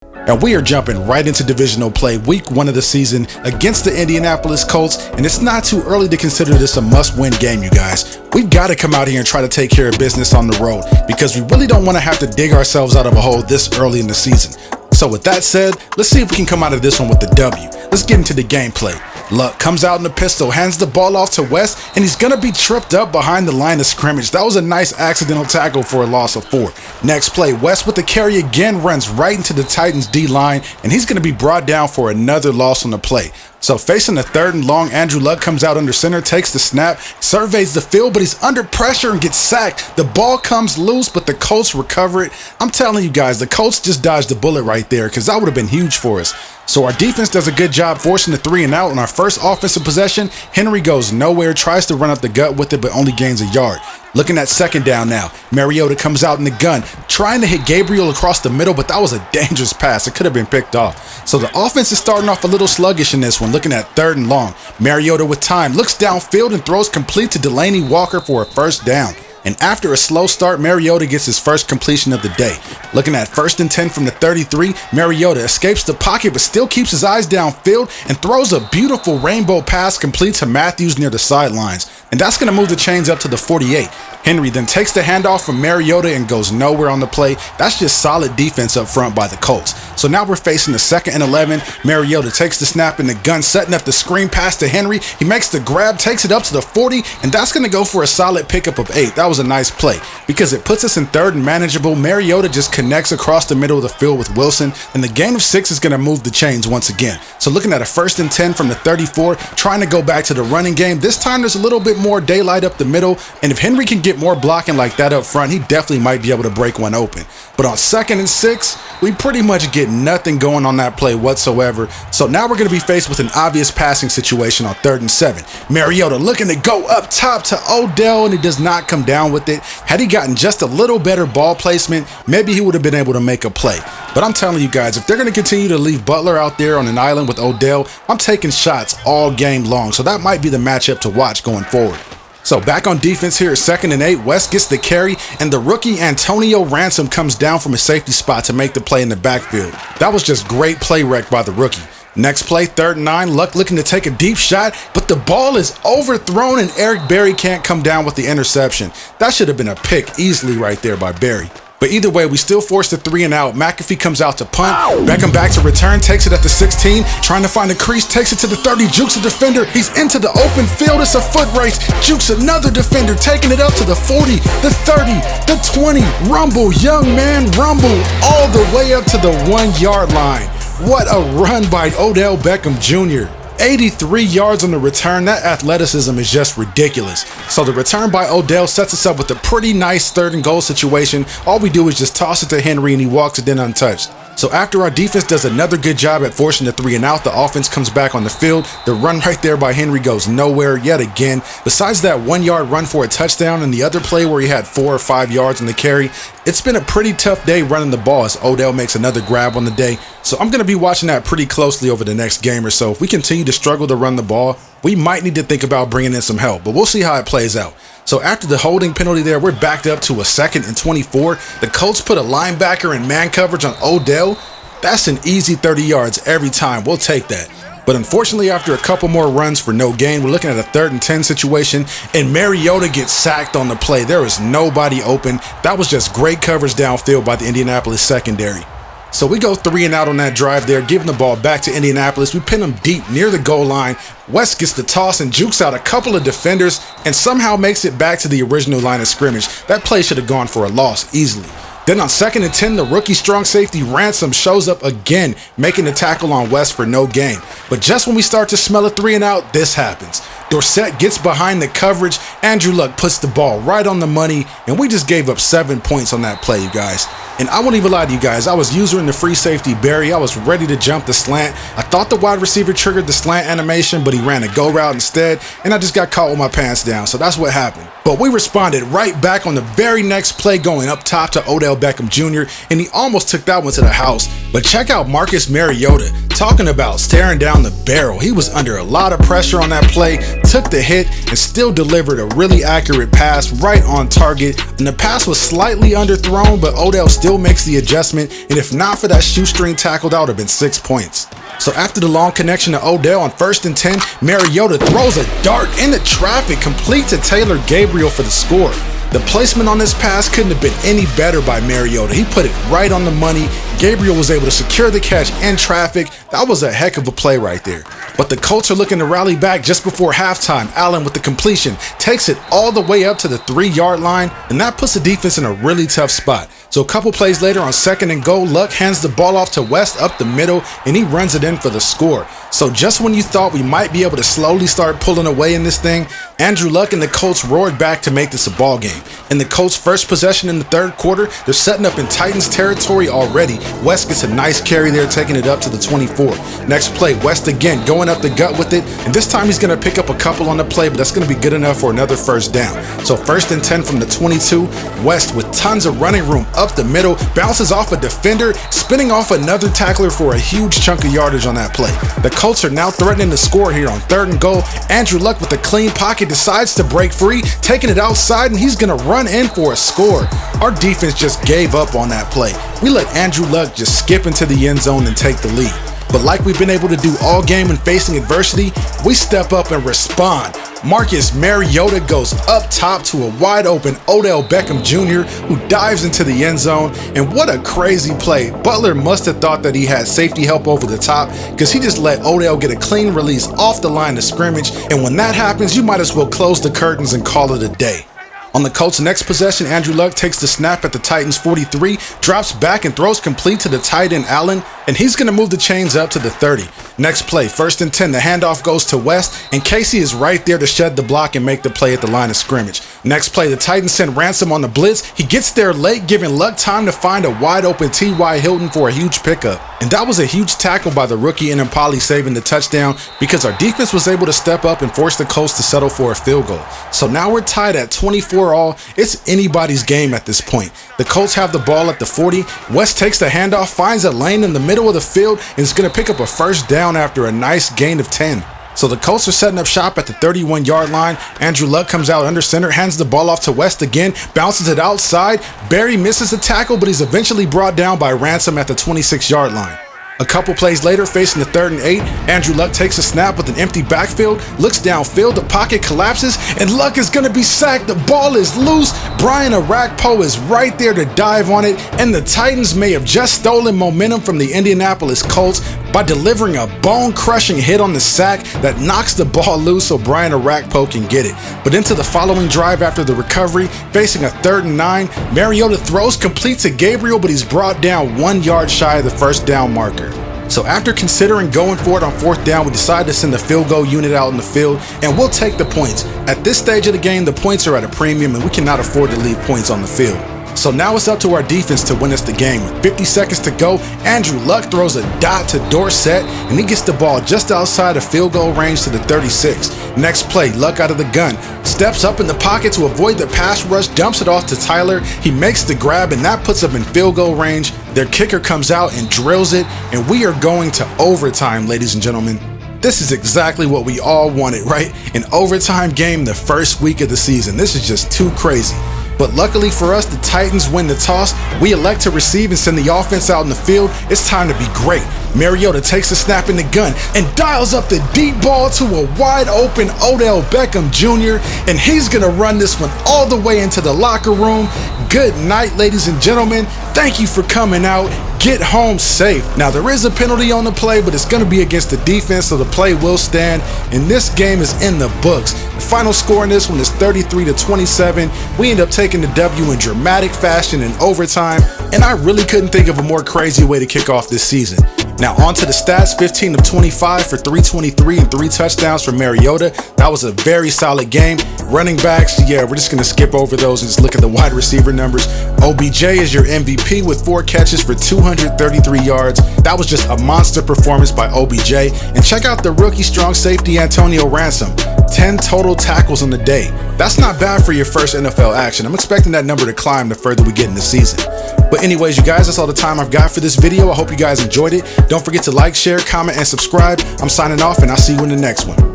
And we are jumping right into divisional play, week 1 of the season against the Indianapolis Colts, and it's not too early to consider this a must-win game, you guys. We've got to come out here and try to take care of business on the road because we really don't want to have to dig ourselves out of a hole this early in the season. So with that said, let's see if we can come out of this one with the W. Let's get into the gameplay. Luck comes out in the pistol, hands the ball off to West, and he's going to be tripped up behind the line of scrimmage. That was a nice accidental tackle for a loss of 4. Next play, West with the carry again runs right into the Titans D-line, and he's going to be brought down for another loss on the play. So facing the 3rd and long, Andrew Luck comes out under center, takes the snap, surveys the field, but he's under pressure and gets sacked. The ball comes loose, but the Colts recover it. I'm telling you guys, the Colts just dodged the bullet right there because that would have been huge for us. So our defense does a good job forcing the 3 and out on our first offensive possession. Henry goes nowhere, tries to run up the gut with it, but only gains a yard. Looking at 2nd down now, Mariota comes out in the gun, trying to hit Gabriel across the middle, but that was a dangerous pass. It could have been picked off. So the offense is starting off a little sluggish in this one. Looking at 3rd and long, Mariota with time, looks downfield and throws complete to Delaney Walker for a 1st down. And after a slow start, Mariota gets his first completion of the day. Looking at 1st and 10 from the 33, Mariota escapes the pocket but still keeps his eyes downfield and throws a beautiful rainbow pass complete to Matthews near the sidelines. And that's going to move the chains up to the 48. Henry then takes the handoff from Mariota and goes nowhere on the play. That's just solid defense up front by the Colts. So now we're facing the 2nd and 11. Mariota takes the snap in the gun, setting up the screen pass to Henry. He makes the grab, takes it up to the 40, and that's going to go for a solid pickup of 8. That was a nice play because it puts us in 3rd and manageable. Mariota just connects across the middle of the field with Wilson, and the gain of 6 is going to move the chains once again. So looking at a 1st and 10 from the 34, trying to go back to the running game. This time there's a little bit more daylight up the middle, and if Henry can get more blocking like that up front, he definitely might be able to break one open. But on 2nd and 6, we pretty much get nothing going on that play whatsoever. So now we're going to be faced with an obvious passing situation on 3rd and 7. Mariota looking to go up top to Odell, and he does not come down with it. Had he gotten just a little better ball placement, maybe he would have been able to make a play. But I'm telling you guys, if they're going to continue to leave Butler out there on an island with Odell, I'm taking shots all game long. So that might be the matchup to watch going forward. So back on defense here at 2nd and 8, West gets the carry, and the rookie Antonio Ransom comes down from a safety spot to make the play in the backfield. That was just great play wreck by the rookie. Next play, 3rd and 9, Luck looking to take a deep shot, but the ball is overthrown and Eric Berry can't come down with the interception. That should have been a pick easily right there by Berry. But either way, we still force the 3 and out. McAfee comes out to punt. Beckham back to return, takes it at the 16, trying to find the crease, takes it to the 30, jukes a defender. He's into the open field. It's a foot race. Jukes another defender, taking it up to the 40, the 30, the 20. Rumble, young man, rumble, all the way up to the 1-yard line. What a run by Odell Beckham Jr. 83 yards on the return. That athleticism is just ridiculous. So the return by Odell sets us up with a pretty nice 3rd and goal situation. All we do is just toss it to Henry and he walks it in untouched. So after our defense does another good job at forcing the 3 and out, the offense comes back on the field. The run right there by Henry goes nowhere yet again. Besides that 1-yard run for a touchdown and the other play where he had 4 or 5 yards on the carry, it's been a pretty tough day running the ball as Odell makes another grab on the day. So I'm going to be watching that pretty closely over the next game or so. If we continue to struggle to run the ball, we might need to think about bringing in some help, but we'll see how it plays out. So after the holding penalty there, we're backed up to a 2nd and 24. The Colts put a linebacker in man coverage on Odell. That's an easy 30 yards every time. We'll take that. But unfortunately, after a couple more runs for no gain, we're looking at a 3rd and 10 situation, and Mariota gets sacked on the play. There is nobody open. That was just great coverage downfield by the Indianapolis secondary. So we go 3 and out on that drive there, giving the ball back to Indianapolis. We pin them deep near the goal line. West gets the toss and jukes out a couple of defenders and somehow makes it back to the original line of scrimmage. That play should have gone for a loss easily. Then on 2nd and 10, the rookie strong safety Ransom shows up again, making the tackle on West for no gain. But just when we start to smell a 3 and out, this happens. Dorsett gets behind the coverage. Andrew Luck puts the ball right on the money, and we just gave up 7 points on that play, you guys. And I won't even lie to you guys, I was using the free safety Berry. I was ready to jump the slant. I thought the wide receiver triggered the slant animation, but he ran a go route instead, and I just got caught with my pants down. So that's what happened. But we responded right back on the very next play, going up top to Odell Beckham Jr., and he almost took that one to the house. But check out Marcus Mariota, talking about staring down the barrel. He was under a lot of pressure on that play, took the hit, and still delivered a really accurate pass right on target. And the pass was slightly underthrown, but Odell still makes the adjustment, and if not for that shoestring tackle, that would have been 6 points. So after the long connection to Odell on 1st and 10, Mariota throws a dart into traffic, complete to Taylor Gabriel for the score. The placement on this pass couldn't have been any better by Mariota. He put it right on the money. Gabriel was able to secure the catch in traffic. That was a heck of a play right there. But the Colts are looking to rally back just before halftime. Allen with the completion takes it all the way up to the 3-yard line, and that puts the defense in a really tough spot. So a couple plays later on 2nd and goal, Luck hands the ball off to West up the middle, and he runs it in for the score. So just when you thought we might be able to slowly start pulling away in this thing, Andrew Luck and the Colts roared back to make this a ball game. In the Colts' first possession in the 3rd quarter, they're setting up in Titans territory already. West gets a nice carry there, taking it up to the 24. Next play, West again going up the gut with it, and this time he's going to pick up a couple on the play, but that's going to be good enough for another 1st down. So 1st and 10 from the 22, West with tons of running room up the middle, bounces off a defender, spinning off another tackler for a huge chunk of yardage on that play. The Colts are now threatening to score here on 3rd and goal. Andrew Luck with a clean pocket decides to break free, taking it outside, and he's going to run in for a score. Our defense just gave up on that play. We let Andrew Luck just skip into the end zone and take the lead. But like we've been able to do all game when facing adversity, we step up and respond. Marcus Mariota goes up top to a wide open Odell Beckham Jr. who dives into the end zone, and what a crazy play. Butler must have thought that he had safety help over the top, because he just let Odell get a clean release off the line of scrimmage, and when that happens, you might as well close the curtains and call it a day. On the Colts' next possession, Andrew Luck takes the snap at the Titans' 43, drops back and throws complete to the tight end Allen, and he's going to move the chains up to the 30. Next play, 1st and 10, the handoff goes to West, and Casey is right there to shed the block and make the play at the line of scrimmage. Next play, the Titans send Ransom on the blitz. He gets there late, giving Luck time to find a wide open T.Y. Hilton for a huge pickup. And that was a huge tackle by the rookie Indianapolis, saving the touchdown, because our defense was able to step up and force the Colts to settle for a field goal. So now we're tied at 24 all. It's anybody's game at this point. The Colts have the ball at the 40. West takes the handoff, finds a lane in the middle of the field, and is going to pick up a 1st down after a nice gain of 10. So the Colts are setting up shop at the 31-yard line. Andrew Luck comes out under center, hands the ball off to West again, bounces it outside. Barry misses the tackle, but he's eventually brought down by Ransom at the 26-yard line. A couple plays later, facing the 3rd and 8, Andrew Luck takes a snap with an empty backfield, looks downfield, the pocket collapses, and Luck is going to be sacked. The ball is loose. Brian Orakpo is right there to dive on it, and the Titans may have just stolen momentum from the Indianapolis Colts by delivering a bone-crushing hit on the sack that knocks the ball loose so Brian Orakpo can get it. But into the following drive after the recovery, facing a 3rd and 9, Mariota throws complete to Gabriel, but he's brought down 1 yard shy of the 1st down marker. So after considering going for it on 4th down, we decided to send the field goal unit out in the field, and we'll take the points. At this stage of the game, the points are at a premium, and we cannot afford to leave points on the field. So now it's up to our defense to win us the game. With 50 seconds to go, Andrew Luck throws a dot to Dorsett, and he gets the ball just outside of field goal range to the 36. Next play, Luck out of the gun, steps up in the pocket to avoid the pass rush, dumps it off to Tyler. He makes the grab, and that puts him in field goal range. Their kicker comes out and drills it, and we are going to overtime, ladies and gentlemen. This is exactly what we all wanted, right? An overtime game the first week of the season. This is just too crazy. But luckily for us, the Titans win the toss. We elect to receive and send the offense out in the field. It's time to be great. Mariota takes a snap in the gun and dials up the deep ball to a wide open Odell Beckham Jr. And he's going to run this one all the way into the locker room. Good night, ladies and gentlemen. Thank you for coming out. Get home safe. Now, there is a penalty on the play, but it's going to be against the defense, so the play will stand. And this game is in the books. The final score in this one is 33-27. We end up taking the W in dramatic fashion in overtime, and I really couldn't think of a more crazy way to kick off this season. Now on to the stats, 15 of 25 for 323 and 3 touchdowns for Mariota. That was a very solid game. Running backs, yeah, we're just going to skip over those and just look at the wide receiver numbers. OBJ is your MVP with 4 catches for 233 yards. That was just a monster performance by OBJ. And check out the rookie strong safety Antonio Ransom. 10 total tackles on the day. That's not bad for your first NFL action. I'm expecting that number to climb the further we get in the season. But anyways, you guys, that's all the time I've got for this video. I hope you guys enjoyed it. Don't forget to like, share, comment, and subscribe. I'm signing off, and I'll see you in the next one.